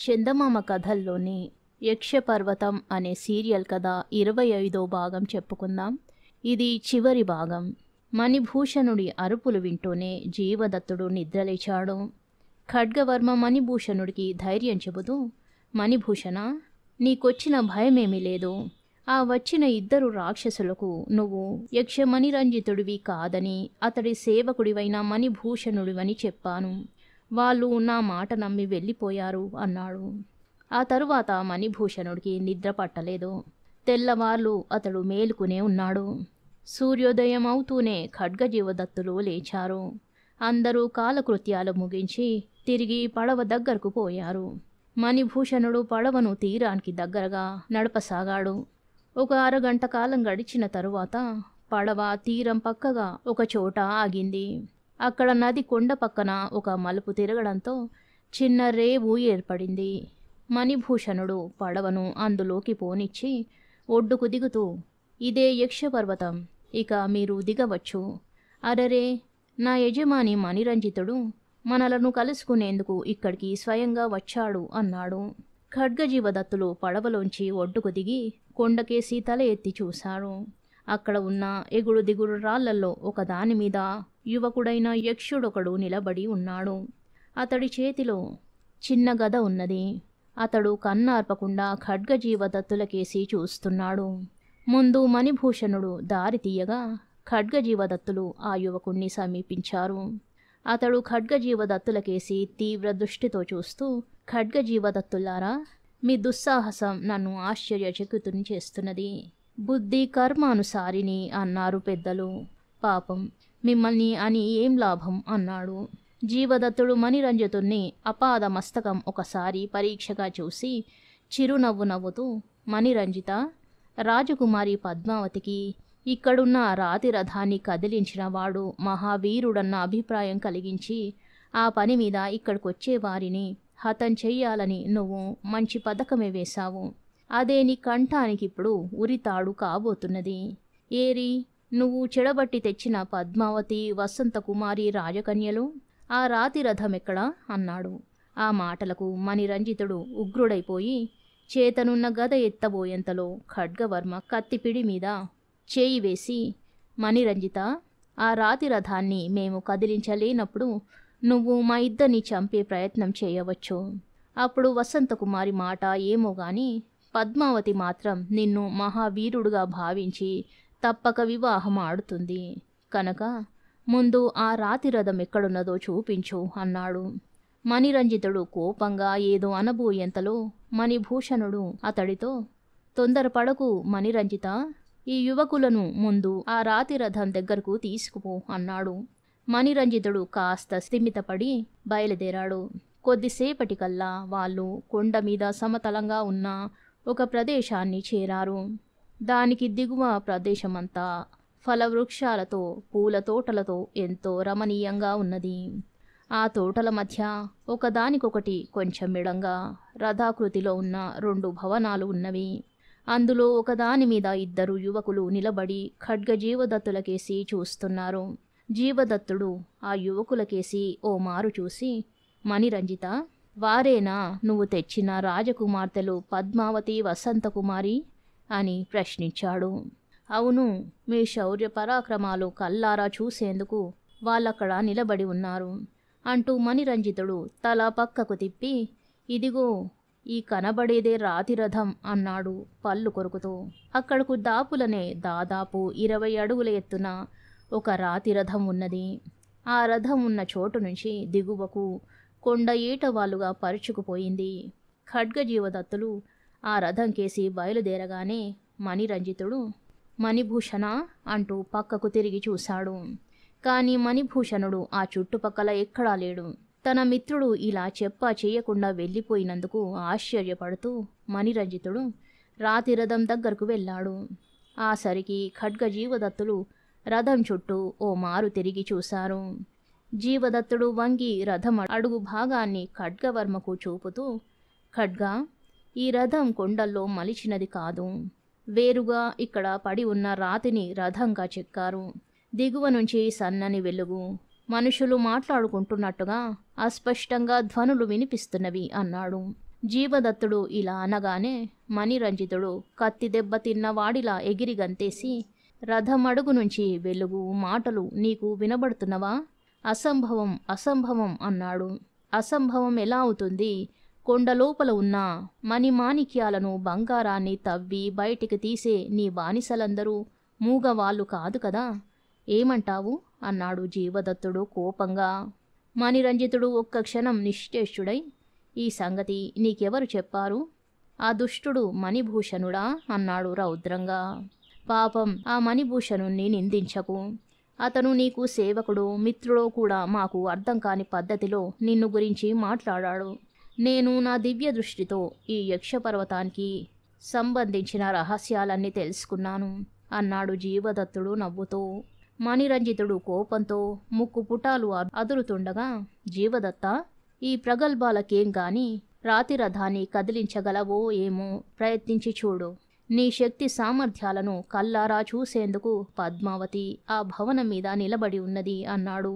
చందమామ కథల్లోని యక్షపర్వతం అనే సీరియల్ కథ 25వ భాగం చెప్పుకుందాం. ఇది చివరి భాగం. మణిభూషణుడి అరుపులు వింటూనే జీవదత్తుడు నిద్రలేచాడు. ఖడ్గవర్మ మణిభూషణుడికి ధైర్యం చెబుతూ, మణిభూషణ, నీకొచ్చిన భయమేమీ లేదు. ఆ వచ్చిన 2 రాక్షసులకు నువ్వు యక్షమణిరంజితుడివి కాదని, అతడి సేవకుడివైన మణిభూషణుడివని చెప్పాను. వాళ్ళు నా మాట నమ్మి వెళ్ళిపోయారు అన్నాడు. ఆ తరువాత మణిభూషణుడికి నిద్ర పట్టలేదు. తెల్లవార్లు అతడు మేలుకునే ఉన్నాడు. సూర్యోదయం అవుతూనే ఖడ్గజీవదత్తులు లేచారు. అందరూ కాలకృత్యాలు ముగించి తిరిగి పడవ దగ్గరకు పోయారు. మణిభూషణుడు పడవను తీరానికి దగ్గరగా నడపసాగాడు. ఒక అరగంట కాలం గడిచిన తరువాత పడవ తీరం పక్కగా ఒక చోట ఆగింది. అక్కడ నది కొండ పక్కన ఒక మలుపు తిరగడంతో చిన్న రేవు ఏర్పడింది. మణిభూషణుడు పడవను అందులోకి పోనిచ్చి ఒడ్డుకు దిగుతూ, ఇదే యక్షపర్వతం, ఇక మీరు దిగవచ్చు. అరరే, నా యజమాని మణిరంజితుడు మనలను కలుసుకునేందుకు ఇక్కడికి స్వయంగా వచ్చాడు అన్నాడు. ఖడ్గజీవదత్తులు పడవలోంచి ఒడ్డుకు దిగి కొండకేసి తల ఎత్తి చూశారు. అక్కడ ఉన్న ఎగుడు దిగుడు రాళ్లల్లో ఒక దాని మీద యువకుడైన యక్షుడొకడు నిలబడి ఉన్నాడు. అతడి చేతిలో చిన్న గద ఉన్నది. అతడు కన్నార్పకుండా ఖడ్గజీవదత్తులకేసి చూస్తున్నాడు. ముందు మణిభూషణుడు దారి తీయగా ఖడ్గజీవదత్తులు ఆ యువకుణ్ణి సమీపించారు. అతడు ఖడ్గజీవదత్తులకేసి తీవ్ర దృష్టితో చూస్తూ, ఖడ్గజీవదత్తులారా, మీ దుస్సాహసం నన్ను ఆశ్చర్యచకితుని చేస్తున్నది. బుద్ధి కర్మానుసారిని అన్నారు పెద్దలు. పాపం, మిమ్మల్ని అని ఏం లాభం అన్నాడు. జీవదత్తుడు మణిరంజితుణ్ణి అపాద మస్తకం ఒకసారి పరీక్షగా చూసి చిరునవ్వు నవ్వుతూ, మణిరంజిత, రాజకుమారి పద్మావతికి ఇక్కడున్న రాతి రథాన్ని కదిలించిన వాడు మహావీరుడన్న అభిప్రాయం కలిగించి ఆ పని మీద ఇక్కడికొచ్చే వారిని హతం చెయ్యాలని నువ్వు మంచి పథకమే వేశావు. అదే నీ కంఠానికిప్పుడు ఉరితాడు కాబోతున్నది. ఏరి, నువ్వు చెడబట్టి తెచ్చిన పద్మావతి, వసంతకుమారి రాజకన్యలు, ఆ రాతి రథమెక్కడా అన్నాడు. ఆ మాటలకు మణిరంజితుడు ఉగ్రుడైపోయి చేతనున్న గద ఎత్తబోయేంతలో ఖడ్గవర్మ కత్తిపిడి మీద చేయి వేసి, మణిరంజిత, ఆ రాతి రథాన్ని మేము కదిలించలేనప్పుడు నువ్వు మా ఇద్దరిని చంపే ప్రయత్నం చేయవచ్చు. అప్పుడు వసంతకుమారి మాట ఏమో గాని పద్మావతి మాత్రం నిన్ను మహావీరుడుగా భావించి తప్పక వివాహం ఆడుతుంది. కనుక ముందు ఆ రాతి రథం ఎక్కడున్నదో చూపించు అన్నాడు. మణిరంజితుడు కోపంగా ఏదో అనబోయేంతలో మణిభూషణుడు అతడితో, తొందరపడకు మణిరంజిత, ఈ యువకులను ముందు ఆ రాతి రథం దగ్గరకు తీసుకుపో అన్నాడు. మణిరంజితుడు కాస్త స్థిమితపడి బయలుదేరాడు. కొద్దిసేపటికల్లా వాళ్ళు కొండ మీద సమతలంగా ఉన్న ఒక ప్రదేశాన్ని చేరారు. దానికి దిగువ ప్రదేశమంతా ఫలవృక్షాలతో, పూల తోటలతో ఎంతో రమణీయంగా ఉన్నది. ఆ తోటల మధ్య ఒకదానికొకటి కొంచెం మిడంగా రథాకృతిలో ఉన్న 2 భవనాలు ఉన్నవి. అందులో ఒకదాని మీద 2 యువకులు నిలబడి ఖడ్గజీవదత్తులకేసి చూస్తున్నారు. జీవదత్తుడు ఆ యువకులకేసి ఓ మారు చూసి, మణిరంజిత, వారేనా నువ్వు తెచ్చిన రాజకుమార్తెలు పద్మావతి, వసంతకుమారి అని ప్రశ్నించాడు. అవును, మీ శౌర్య పరాక్రమాలు కల్లారా చూసేందుకు వాళ్ళక్కడ నిలబడి ఉన్నారు అంటూ మణిరంజితుడు తల పక్కకు తిప్పి, ఇదిగో ఈ కనబడేదే రాతిరథం అన్నాడు పళ్ళు కొరుకుతూ. అక్కడకు దాపులనే దాదాపు 20 అడుగుల ఎత్తున ఒక రాతిరథం ఉన్నది. ఆ రథం ఉన్న చోటు నుంచి దిగువకు కొండ ఏటవాలుగా పరుచుకుపోయింది. ఖడ్గజీవదత్తులు ఆ రథం కేసి బయలుదేరగానే మణిరంజితుడు, మణిభూషణ అంటూ పక్కకు తిరిగి చూశాడు. కానీ మణిభూషణుడు ఆ చుట్టుపక్కల ఎక్కడా లేడు. తన మిత్రుడు ఇలా చెప్పా చేయకుండా వెళ్ళిపోయినందుకు ఆశ్చర్యపడుతూ మణిరంజితుడు రాతి రథం దగ్గరకు వెళ్ళాడు. ఆ సరికి ఖడ్గజీవదత్తులు రథం చుట్టూ ఓ మారు తిరిగి చూశారు. జీవదత్తుడు వంగి రథం అడుగు భాగాన్ని ఖడ్గవర్మకు చూపుతూ, ఖడ్గా, ఈ రథం కొండల్లో మలిచినది కాదు. వేరుగా ఇక్కడ పడి ఉన్న రాతిని రథంగా చెక్కారు. దిగువ నుంచి సన్నని వెలుగు, మనుషులు మాట్లాడుకుంటున్నట్టుగా అస్పష్టంగా ధ్వనులు వినిపిస్తున్నవి అన్నాడు. జీవదత్తుడు ఇలా అనగానే మణిరంజితుడు కత్తి దెబ్బ తిన్న వాడిలా ఎగిరి గంతేసి, రథమడుగు నుంచి వెలుగు మాటలు నీకు వినబడుతున్నవా? అసంభవం అసంభవం అన్నాడు. అసంభవం ఎలా అవుతుంది? కొండలోపల ఉన్న మణిమాణిక్యాలను బంగారాన్ని తవ్వి బయటికి తీసే నీ బానిసలందరూ మూగవాళ్ళు కాదు కదా, ఏమంటావు అన్నాడు జీవదత్తుడు కోపంగా. మణిరంజితుడు ఒక్క క్షణం నిశ్చేష్టుడై, ఈ సంగతి నీకెవరు చెప్పారు? ఆ దుష్టుడు మణిభూషణుడా అన్నాడు రౌద్రంగా. పాపం ఆ మణిభూషణుణ్ణి నిందించకు. అతను నీకు సేవకుడు మిత్రుడో కూడా మాకు అర్థం కాని పద్ధతిలో నిన్ను గురించి మాట్లాడాడు. నేను నా దివ్య దృష్టితో ఈ యక్షపర్వతానికి సంబంధించిన రహస్యాలన్నీ తెలుసుకున్నాను అన్నాడు జీవదత్తుడు నవ్వుతూ. మణిరంజితుడు కోపంతో ముక్కు పుటాలు అదురుతుండగా, జీవదత్త, ఈ ప్రగల్భాలకేం గాని రాతిరథాన్ని కదిలించగలవో ఏమో ప్రయత్నించి చూడు. నీ శక్తి సామర్థ్యాలను కల్లారా చూసేందుకు పద్మావతి ఆ భవనం మీద నిలబడి ఉన్నది అన్నాడు.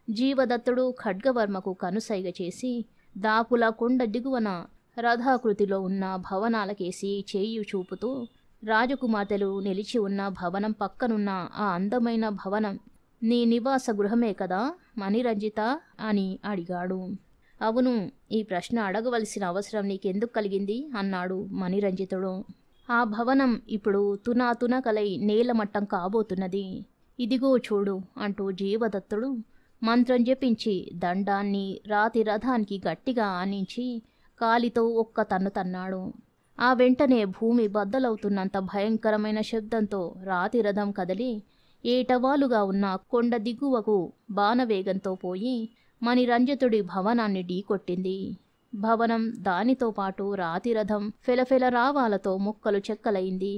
జీవదత్తుడు ఖడ్గవర్మకు కనుసైగ చేసి దాపుల కొండ దిగువన రథాకృతిలో ఉన్న భవనాలకేసి చేయి చూపుతూ, రాజకుమార్తెలు నిలిచి ఉన్న భవనం పక్కనున్న ఆ అందమైన భవనం నీ నివాస గృహమే కదా మణిరంజిత అని అడిగాడు. అవును, ఈ ప్రశ్న అడగవలసిన అవసరం నీకెందుకు కలిగింది అన్నాడు మణిరంజితుడు. ఆ భవనం ఇప్పుడు తునాతునకలై నేలమట్టం కాబోతున్నది. ఇదిగో చూడు అంటూ జీవదత్తుడు మంత్రం జపించి దండాన్ని రాతి రథానికి గట్టిగా ఆనించి కాలితో ఒక్క తన్ను తన్నాడు. ఆ వెంటనే భూమి బద్దలవుతున్నంత భయంకరమైన శబ్దంతో రాతి రథం కదిలి ఏటవాలుగా ఉన్న కొండ దిగువకు బాణవేగంతో పోయి మణిరంజితుడి భవనాన్ని ఢీకొట్టింది. భవనం దానితో పాటు రాతిరథం ఫెలఫెల రావాలతో ముక్కలు చెక్కలైంది.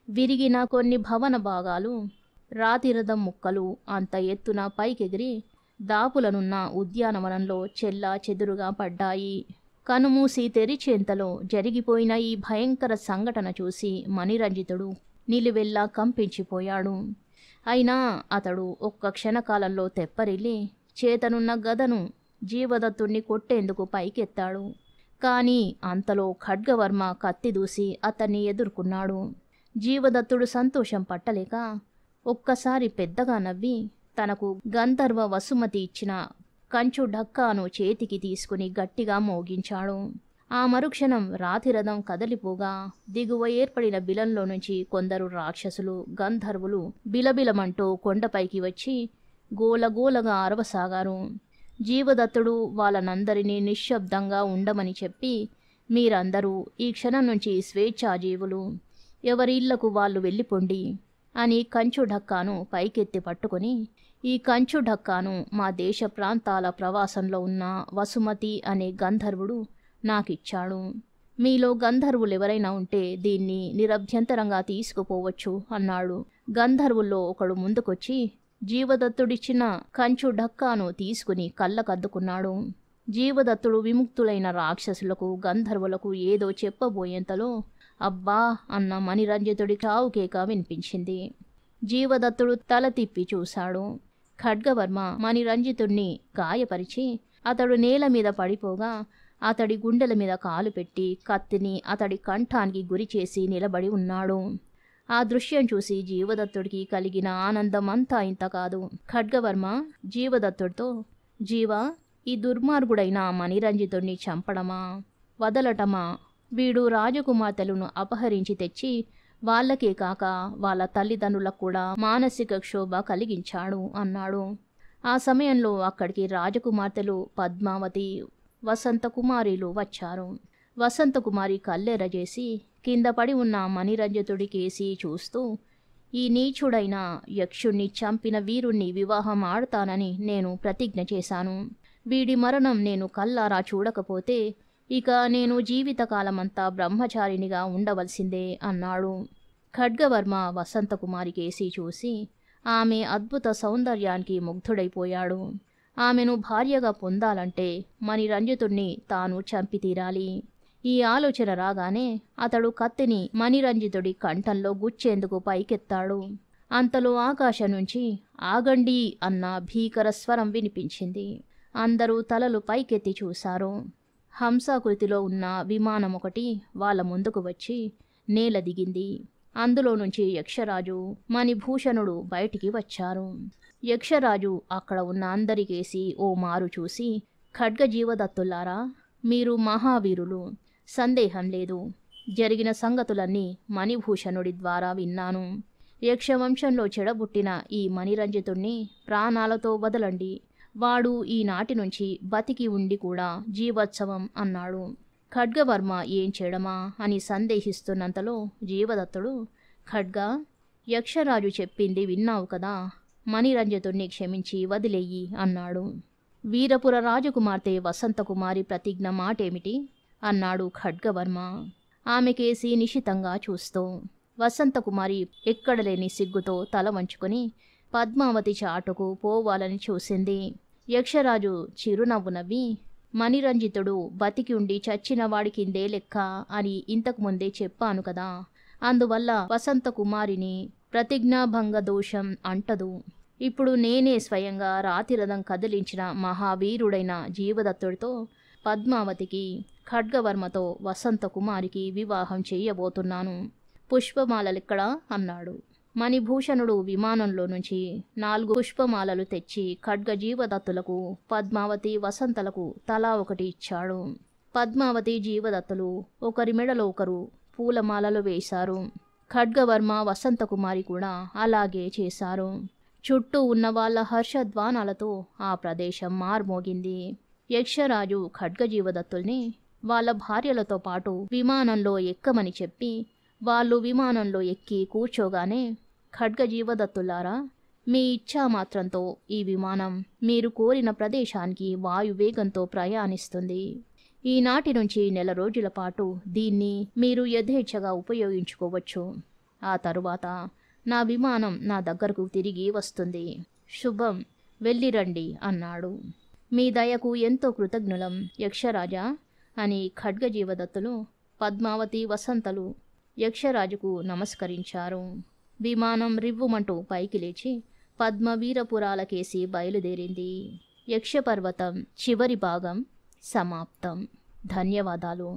విరిగిన కొన్ని భవన భాగాలు రాతిరథం ముక్కలు అంత ఎత్తున పైకెగిరి దాపులనున్న ఉద్యానవనంలో చెల్లా చెదురుగా పడ్డాయి. కనుమూసి తెరిచేంతలో జరిగిపోయిన ఈ భయంకర సంఘటన చూసి మణిరంజితుడు నిలువెల్లా కంపించిపోయాడు. అయినా అతడు ఒక్క క్షణకాలంలో తెప్పరిల్లి చేతనున్న గదను జీవదత్తుణ్ణి కొట్టేందుకు పైకెత్తాడు. కాని అంతలో ఖడ్గవర్మ కత్తి దూసి అతన్ని ఎదుర్కొన్నాడు. జీవదత్తుడు సంతోషం పట్టలేక ఒక్కసారి పెద్దగా నవ్వి తనకు గంధర్వ వసుమతి ఇచ్చిన కంచు ఢక్కాను చేతికి తీసుకుని గట్టిగా మోగించాడు. ఆ మరుక్షణం రాతిరథం కదలిపోగా దిగువ ఏర్పడిన బిలంలో నుంచి కొందరు రాక్షసులు గంధర్వులు బిలబిలమంటూ కొండపైకి వచ్చి గోలగోలగా అరవసాగారు. జీవదత్తుడు వాళ్ళనందరినీ నిశ్శబ్దంగా ఉండమని చెప్పి, మీరందరూ ఈ క్షణం నుంచి స్వేచ్ఛాజీవులు, ఎవరి ఇళ్లకు వాళ్ళు వెళ్ళిపోండి అని కంచు ఢక్కాను పైకెత్తి పట్టుకొని, ఈ కంచు ఢక్కాను మా దేశ ప్రాంతాల ప్రవాసంలో ఉన్న వసుమతి అనే గంధర్వుడు నాకిచ్చాడు. మీలో గంధర్వులెవరైనా ఉంటే దీన్ని నిరభ్యంతరంగా తీసుకుపోవచ్చు అన్నాడు. గంధర్వుల్లో ఒకడు ముందుకొచ్చి జీవదత్తుడిచ్చిన కంచు ఢక్కాను తీసుకుని కళ్ళకద్దుకున్నాడు. జీవదత్తుడు విముక్తులైన రాక్షసులకు గంధర్వులకు ఏదో చెప్పబోయేంతలో అబ్బా అన్న మణిరంజితుడి చావుకేక వినిపించింది. జీవదత్తుడు తల తిప్పి చూశాడు. ఖడ్గవర్మ మణిరంజితుణ్ణి గాయపరిచి అతడు నేల మీద పడిపోగా అతడి గుండెల మీద కాలు పెట్టి కత్తిని అతడి కంఠానికి గురిచేసి నిలబడి ఉన్నాడు. ఆ దృశ్యం చూసి జీవదత్తుడికి కలిగిన ఆనందం అంతా ఇంత కాదు. ఖడ్గవర్మ జీవదత్తుడితో, జీవా, ఈ దుర్మార్గుడైన మణిరంజితుడిని చంపడమా వదలటమా? వీడు రాజకుమార్తెలను అపహరించి తెచ్చి వాళ్ళకే కాక వాళ్ళ తల్లిదండ్రులకు కూడా మానసిక క్షోభ కలిగించాడు అన్నాడు. ఆ సమయంలో అక్కడికి రాజకుమార్తెలు పద్మావతి వసంతకుమారిలు వచ్చారు. వసంతకుమారి కల్లెరజేసి కింద పడి ఉన్న మణిరంజితుడికేసి చూస్తూ, ఈ నీచుడైన యక్షుణ్ణి చంపిన వీరుణ్ణి వివాహం ఆడతానని నేను ప్రతిజ్ఞ చేశాను. వీడి మరణం నేను కల్లారా చూడకపోతే ఇక నేను జీవితకాలమంతా బ్రహ్మచారినిగా ఉండవలసిందే అన్నాడు. ఖడ్గవర్మ వసంతకుమారికేసి చూసి ఆమె అద్భుత సౌందర్యానికి ముగ్ధుడైపోయాడు. ఆమెను భార్యగా పొందాలంటే మణిరంజితుణ్ణి తాను చంపి తీరాలి. ఈ ఆలోచన రాగానే అతడు కత్తిని మణిరంజితుడి కంఠంలో గుచ్చేందుకు పైకెత్తాడు. అంతలో ఆకాశం నుంచి ఆగండి అన్న భీకర స్వరం వినిపించింది. అందరూ తలలు పైకెత్తి చూశారు. హంసాకృతిలో ఉన్న విమానం ఒకటి వాళ్ళ ముందుకు వచ్చి నేల దిగింది. అందులో నుంచి యక్షరాజు, మణిభూషణుడు బయటికి వచ్చారు. యక్షరాజు అక్కడ ఉన్న అందరికేసి ఓ మారు చూసి, ఖడ్గజీవదత్తులారా, మీరు మహావీరులు, సందేహం లేదు. జరిగిన సంగతులన్నీ మణిభూషణుడి ద్వారా విన్నాను. యక్షవంశంలో చెడబుట్టిన ఈ మణిరంజితుణ్ణి ప్రాణాలతో వదలండి. వాడు ఈనాటి నుంచి బతికి ఉండి కూడా జీవోత్సవం అన్నాడు. ఖడ్గవర్మ ఏం చేయడమా అని సందేహిస్తున్నంతలో జీవదత్తుడు, ఖడ్గా, యక్షరాజు చెప్పింది విన్నావు కదా, మణిరంజితుణ్ణి క్షమించి వదిలేయి అన్నాడు. వీరపుర రాజకుమార్తె వసంతకుమారి ప్రతిజ్ఞ మాటేమిటి అన్నాడు ఖడ్గవర్మ ఆమెకేసి నిశితంగా చూస్తూ. వసంతకుమారి ఎక్కడలేని సిగ్గుతో తల వంచుకొని పద్మావతి చాటుకు పోవాలని చూసింది. యక్షరాజు చిరునవ్వు నవ్వి, మణిరంజితుడు బతికి ఉండి చచ్చిన వాడి కిందే లెక్క అని ఇంతకుముందే చెప్పాను కదా, అందువల్ల వసంతకుమారిని ప్రతిజ్ఞాభంగ దోషం అంటదు. ఇప్పుడు నేనే స్వయంగా రాతిరథం కదిలించిన మహావీరుడైన జీవదత్తుడితో పద్మావతికి, ఖడ్గవర్మతో వసంతకుమారికి వివాహం చెయ్యబోతున్నాను. పుష్పమాలలిక్కడా అన్నాడు. మణిభూషణుడు విమానంలో నుంచి 4 పుష్పమాలలు తెచ్చి ఖడ్గజీవదత్తులకు, పద్మావతి, వసంతలకు తలా ఒకటి ఇచ్చాడు. పద్మావతి, జీవదత్తులు ఒకరి మెడలో ఒకరు పూలమాలలు వేశారు. ఖడ్గవర్మ, వసంతకుమారి కూడా అలాగే చేశారు. చుట్టూ ఉన్న వాళ్ళ హర్షధ్వానాలతో ఆ ప్రదేశం మార్మోగింది. యక్షరాజు ఖడ్గజీవదత్తుల్ని వాళ్ళ భార్యలతో పాటు విమానంలో ఎక్కమని చెప్పి, వాళ్ళు విమానంలో ఎక్కి కూర్చోగానే, ఖడ్గజీవదత్తులారా, మీ ఇచ్ఛామాత్రంతో ఈ విమానం మీరు కోరిన ప్రదేశానికి వాయువేగంతో ప్రయాణిస్తుంది. ఈనాటి నుంచి 1 నెల రోజుల పాటు దీన్ని మీరు యథేచ్ఛగా ఉపయోగించుకోవచ్చు. ఆ తరువాత నా విమానం నా దగ్గరకు తిరిగి వస్తుంది. శుభం, వెళ్ళిరండి అన్నాడు. మీ దయకు ఎంతో కృతజ్ఞులం యక్షరాజా అని ఖడ్గజీవదత్తులు, పద్మావతి, వసంతలు యక్షరాజుకు నమస్కరించారు. విమానం రివ్వుమంటూ పైకి లేచి పద్మవీరపురాలకేసి బయలుదేరింది. యక్షపర్వతం చివరి భాగం సమాప్తం. ధన్యవాదాలు.